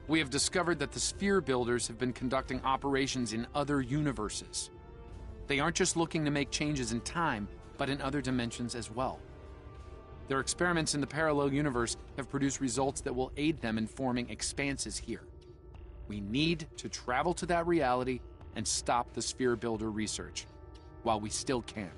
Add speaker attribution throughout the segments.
Speaker 1: We have discovered that the sphere builders have been conducting operations in other universes. They aren't just looking to make changes in time, but in other dimensions as well. Their experiments in the parallel universe have produced results that will aid them in forming expanses here. We need to travel to that reality and stop the sphere builder research, while we still can.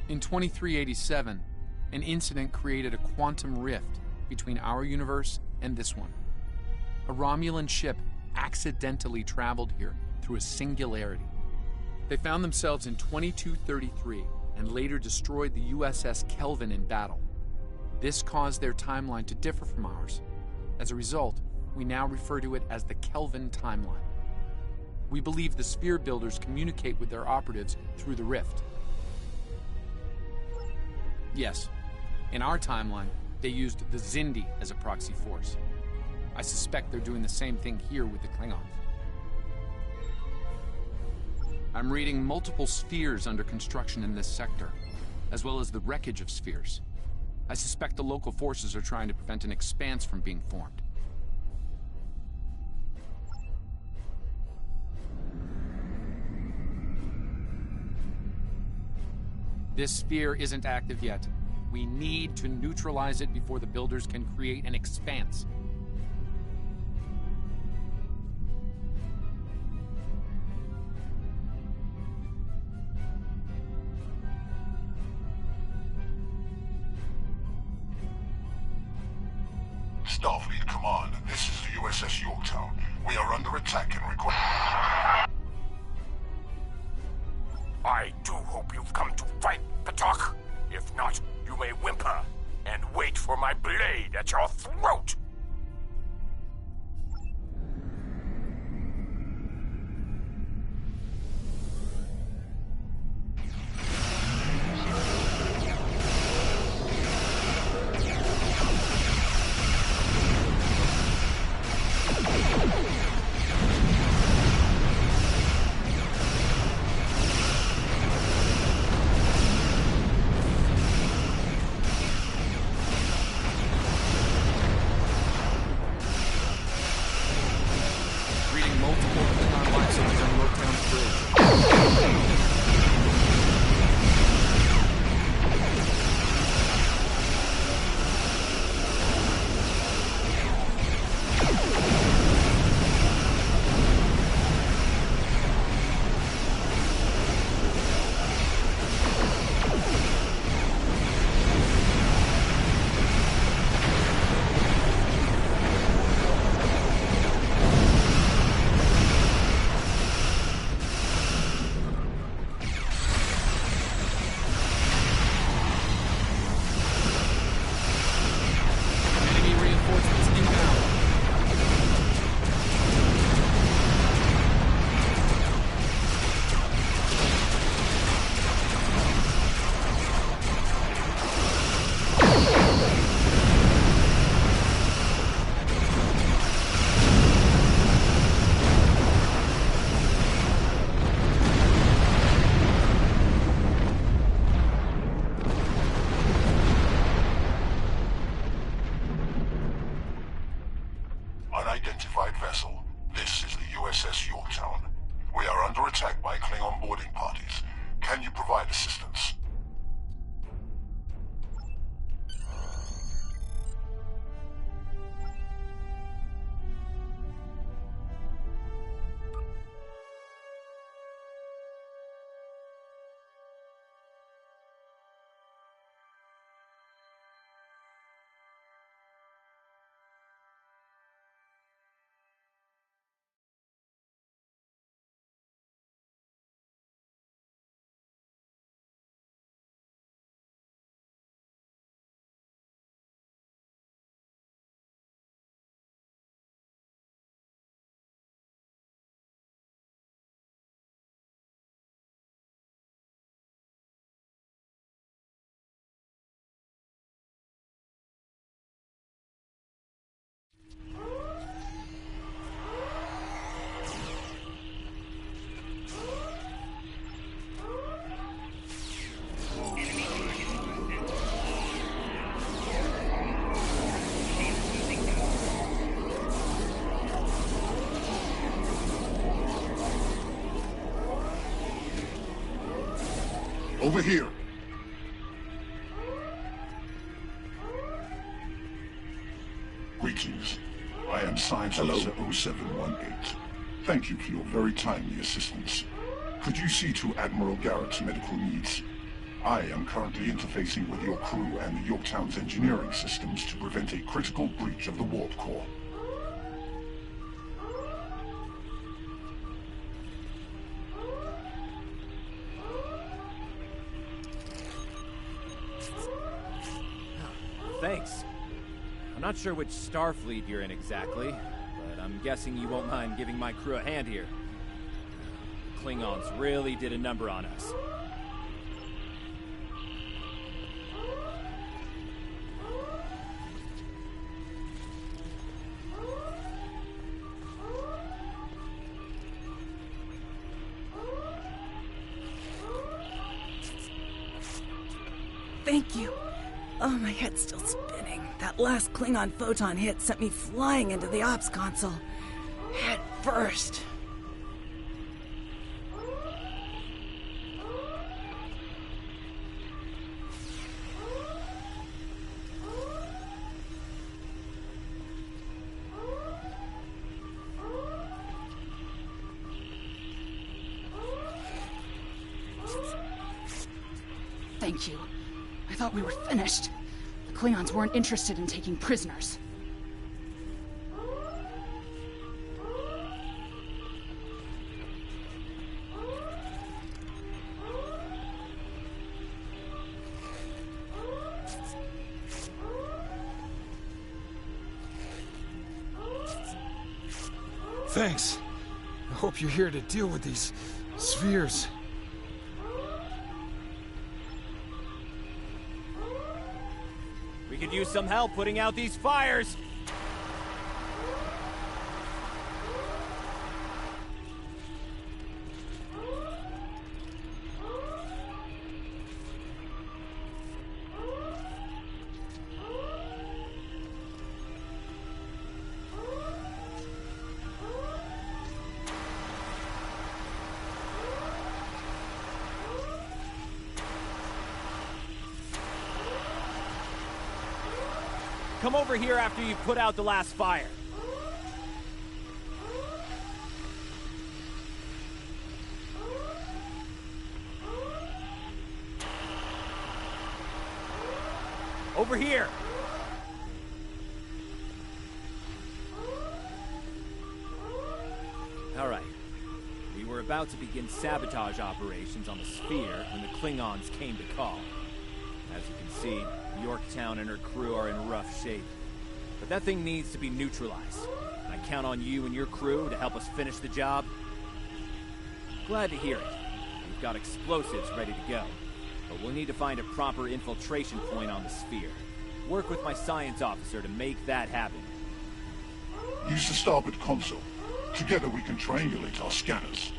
Speaker 1: In 2387, an incident created a quantum rift between our universe and this one. A Romulan ship accidentally traveled here through a singularity. They found themselves in 2233 and later destroyed the USS Kelvin in battle. This caused their timeline to differ from ours. As a result, we now refer to it as the Kelvin timeline. We believe the sphere builders communicate with their operatives through the rift. Yes, in our timeline, they used the Xindi as a proxy force. I suspect they're doing the same thing here with the Klingons. I'm reading multiple spheres under construction in this sector, as well as the wreckage of spheres. I suspect the local forces are trying to prevent an expanse from being formed. This sphere isn't active yet. We need to neutralize it before the builders can create an expanse.
Speaker 2: Starfleet Command, this is the USS Yorktown. We are under attack and require...
Speaker 3: I do hope you've come to fight, Patok. If not, you may whimper and wait for my blade at your throat.
Speaker 2: Over here. Greetings. I am Science Officer 0718. Thank you for your very timely assistance. Could you see to Admiral Garrett's medical needs? I am currently interfacing with your crew and the Yorktown's engineering systems to prevent a critical breach of the warp core.
Speaker 4: Thanks. I'm not sure which Starfleet you're in exactly, but I'm guessing you won't mind giving my crew a hand here. Klingons really did a number on us.
Speaker 5: Thank you. Oh, my head's still spinning. That last Klingon photon hit sent me flying into the ops console. Head first.
Speaker 6: Thank you. I thought we were finished. The Klingons weren't interested in taking prisoners.
Speaker 7: Thanks. I hope you're here to deal with these spheres.
Speaker 4: We could use some help putting out these fires! Come over here after you've put out the last fire. Over here. All right. We were about to begin sabotage operations on the sphere when the Klingons came to call. As you can see, Yorktown and her crew are in rough shape. But that thing needs to be neutralized. And I count on you and your crew to help us finish the job. Glad to hear it. We've got explosives ready to go. But we'll need to find a proper infiltration point on the sphere. Work with my science officer to make that happen.
Speaker 2: Use the starboard console. Together we can triangulate our scanners.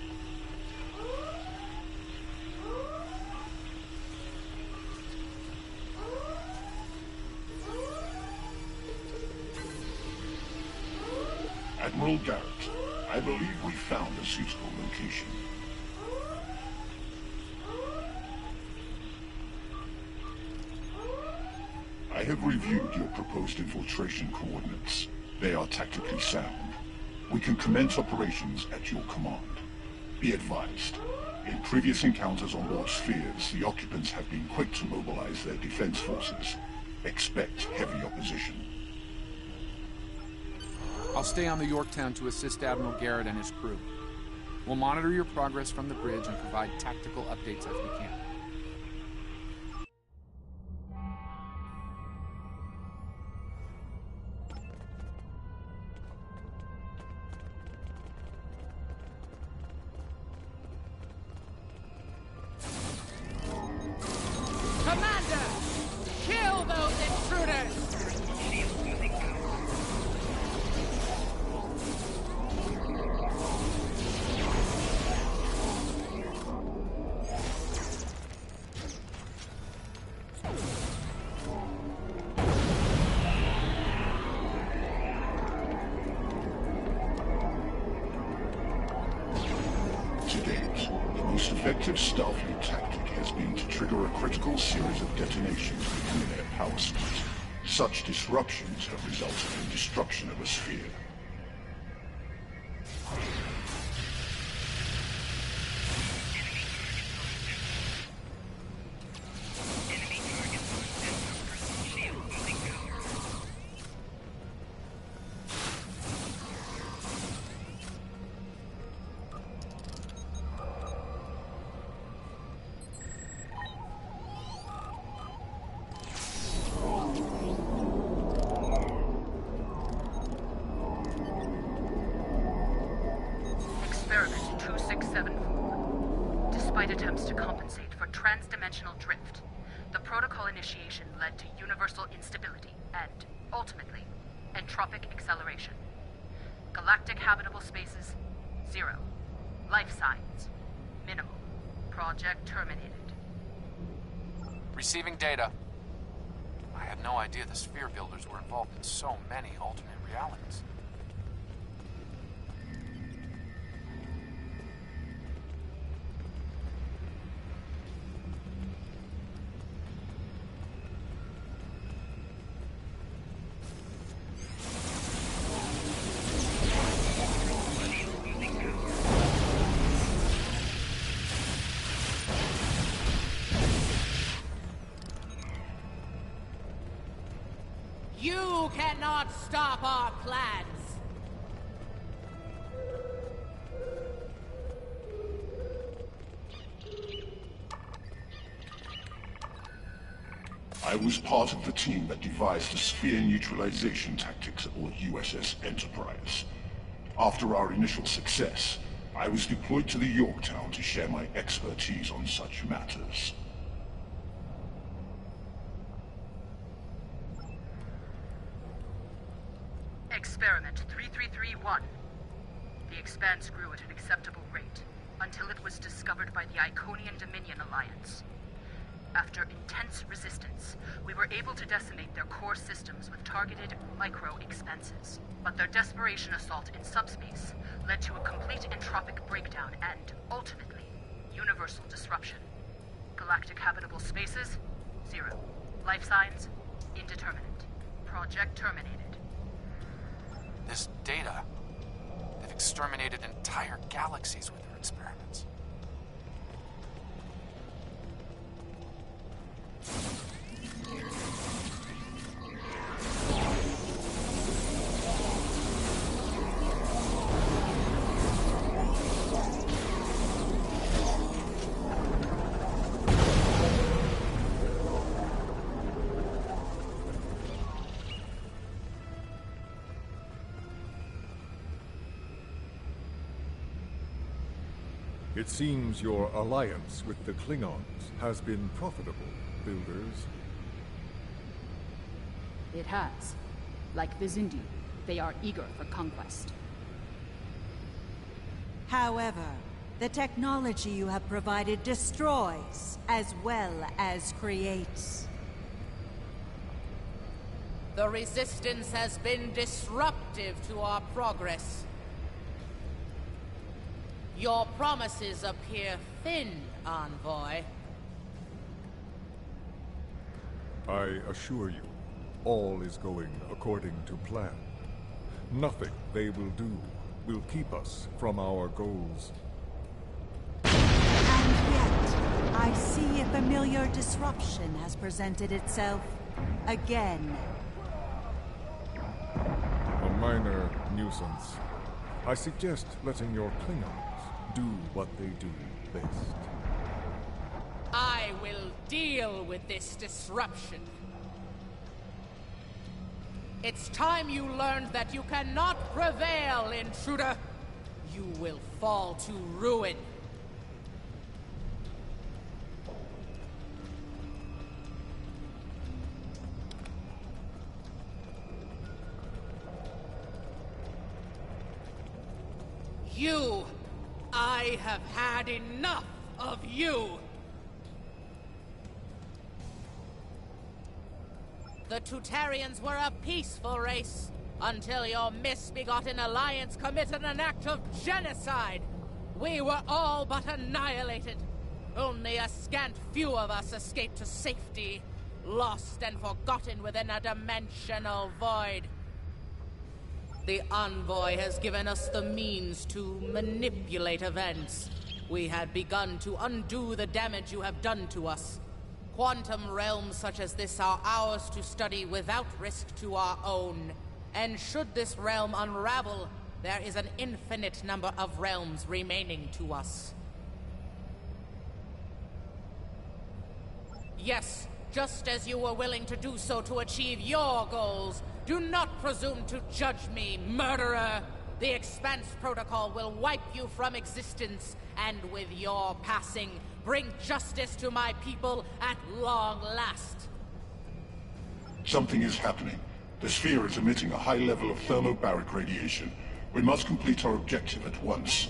Speaker 2: Admiral Garrett, I believe we found a suitable location. I have reviewed your proposed infiltration coordinates. They are tactically sound. We can commence operations at your command. Be advised, in previous encounters on board spheres, the occupants have been quick to mobilize their defense forces. Expect heavy opposition.
Speaker 1: I'll stay on the Yorktown to assist Admiral Garrett and his crew. We'll monitor your progress from the bridge and provide tactical updates as we can.
Speaker 6: Commander! Kill those intruders!
Speaker 2: most effective Starfleet tactic has been to trigger a critical series of detonations within their power split. Such disruptions have resulted in destruction of a sphere.
Speaker 6: Despite attempts to compensate for trans-dimensional drift, the protocol initiation led to universal instability and, ultimately, entropic acceleration. Galactic habitable spaces, 0. Life signs, minimal. Project terminated.
Speaker 1: Receiving data. I had no idea the sphere builders were involved in so many alternate realities.
Speaker 8: You cannot stop our plans!
Speaker 2: I was part of the team that devised the sphere neutralization tactics aboard USS Enterprise. After our initial success, I was deployed to the Yorktown to share my expertise on such matters.
Speaker 6: Experiment 3331. The Expanse grew at an acceptable rate, until it was discovered by the Iconian Dominion Alliance. After intense resistance, we were able to decimate their core systems with targeted micro-expanses. But their desperation assault in subspace led to a complete entropic breakdown and, ultimately, universal disruption. Galactic habitable spaces, 0. Life signs, indeterminate. Project terminated.
Speaker 1: This data, they've exterminated entire galaxies with their experiments.
Speaker 9: It seems your alliance with the Klingons has been profitable, builders.
Speaker 6: It has. Like the Zindi, they are eager for conquest.
Speaker 10: However, the technology you have provided destroys as well as creates.
Speaker 8: The Resistance has been disruptive to our progress. Your promises appear thin, Envoy.
Speaker 9: I assure you, all is going according to plan. Nothing they will do will keep us from our goals.
Speaker 10: And yet, I see a familiar disruption has presented itself again.
Speaker 9: A minor nuisance. I suggest letting your Klingons do what they do best.
Speaker 8: I will deal with this disruption. It's time you learned that you cannot prevail, intruder. You will fall to ruin. You! I have had enough of you! The Tutarians were a peaceful race, until your misbegotten alliance committed an act of genocide! we were all but annihilated. Only a scant few of us escaped to safety, lost and forgotten within a dimensional void. The Envoy has given us the means to manipulate events. We had begun to undo the damage you have done to us. Quantum realms such as this are ours to study without risk to our own. And should this realm unravel, there is an infinite number of realms remaining to us. Yes, just as you were willing to do so to achieve your goals, do not presume to judge me, murderer! The Expanse Protocol will wipe you from existence, and with your passing, bring justice to my people at long last.
Speaker 2: Something is happening. The sphere is emitting a high level of thermobaric radiation. We must complete our objective at once.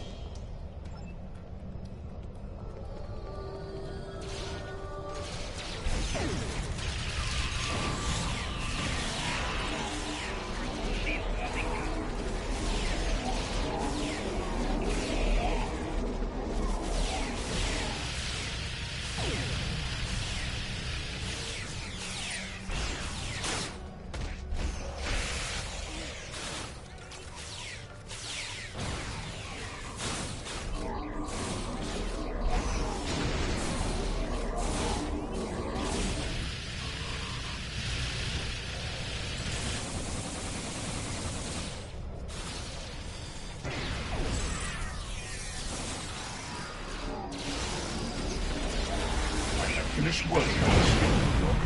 Speaker 2: Finished working on the sphere, New York.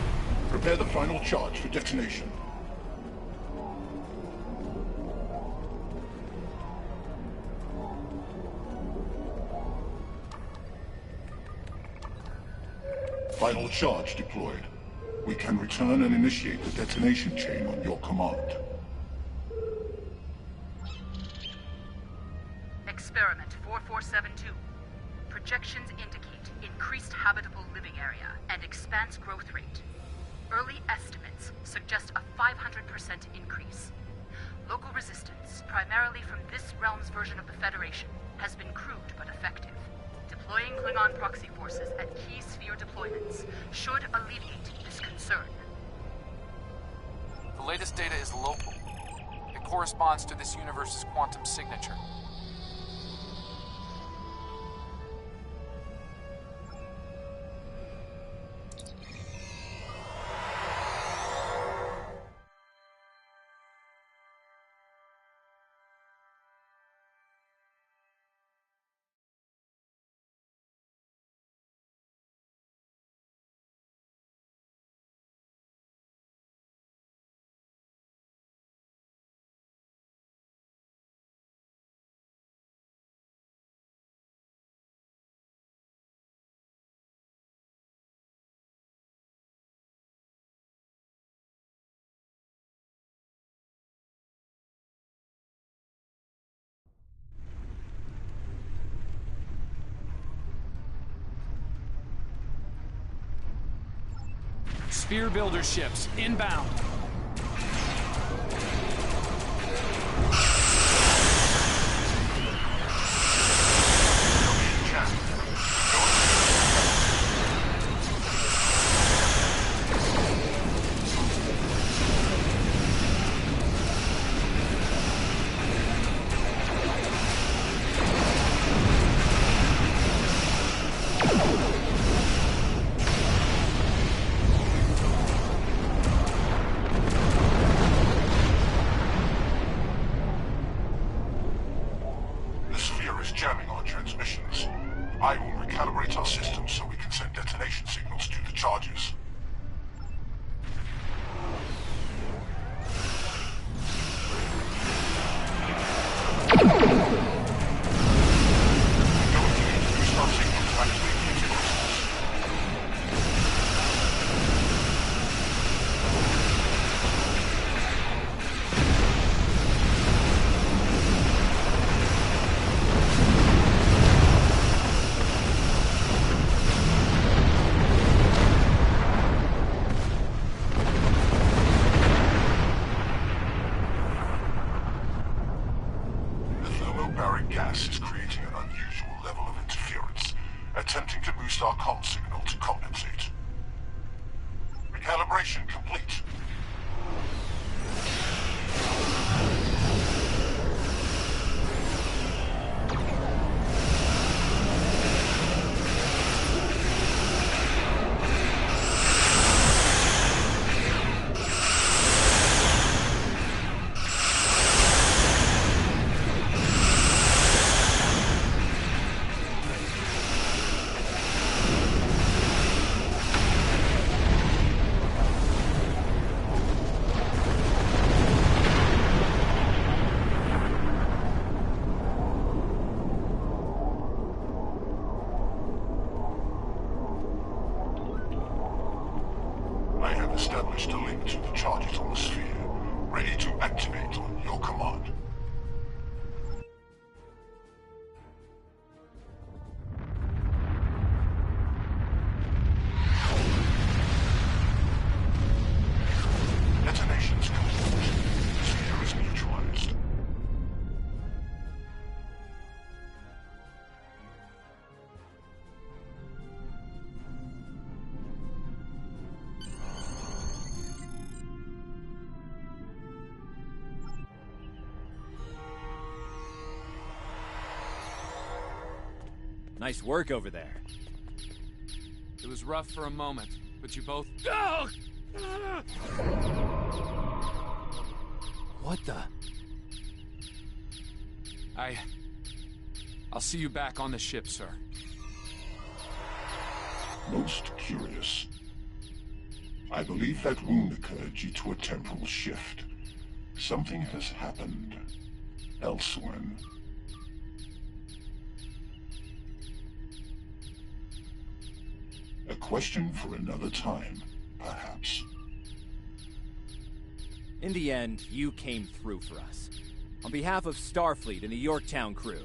Speaker 2: Prepare the final charge for detonation. Final charge deployed. We can return and initiate the detonation chain on your command.
Speaker 6: Experiment 4472. Projections indicate increased habitable living area and expanse growth rate. Early estimates suggest a 500% increase. Local resistance, primarily from this realm's version of the Federation, has been crude but effective. Deploying Klingon proxy forces at key sphere deployments should alleviate this concern.
Speaker 1: The latest data is local. It corresponds to this universe's quantum signature. Sphere builder ships inbound.
Speaker 2: Jamming our transmissions. I will recalibrate our systems so we can send detonation signals to the charges. Going to need to boost our signal to activate the integrals. Gas is creating an unusual level of interference, attempting to boost our comm signal to compensate. Recalibration complete. I have established a link to the charges on the sphere, ready to activate on your command. Detonations complete. The sphere is neutralized.
Speaker 4: Nice work over there.
Speaker 1: It was rough for a moment, but you both...
Speaker 4: What the?
Speaker 1: I'll see you back on the ship, sir.
Speaker 2: Most curious. I believe that wound occurred due to a temporal shift. Something has happened elsewhere. A question for another time, perhaps.
Speaker 4: In the end, you came through for us. On behalf of Starfleet and the Yorktown crew,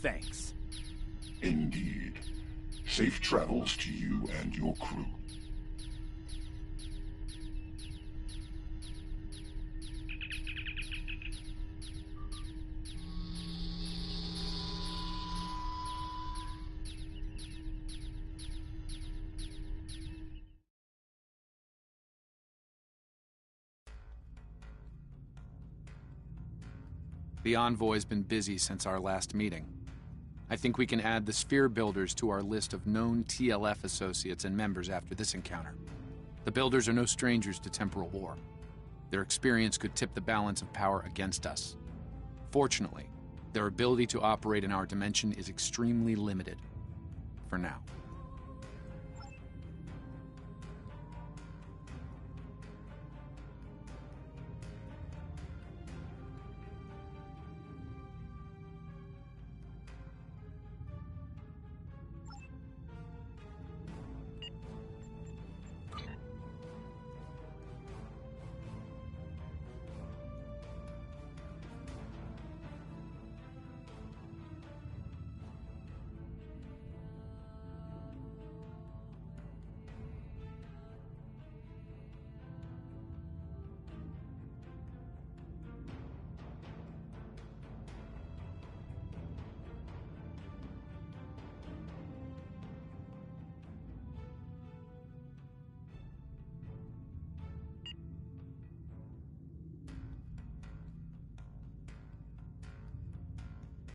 Speaker 4: thanks.
Speaker 2: Indeed. Safe travels to you and your crew.
Speaker 1: The Envoy's been busy since our last meeting. I think we can add the Sphere Builders to our list of known TLF associates and members after this encounter. The Builders are no strangers to temporal war. Their experience could tip the balance of power against us. Fortunately, their ability to operate in our dimension is extremely limited. For now.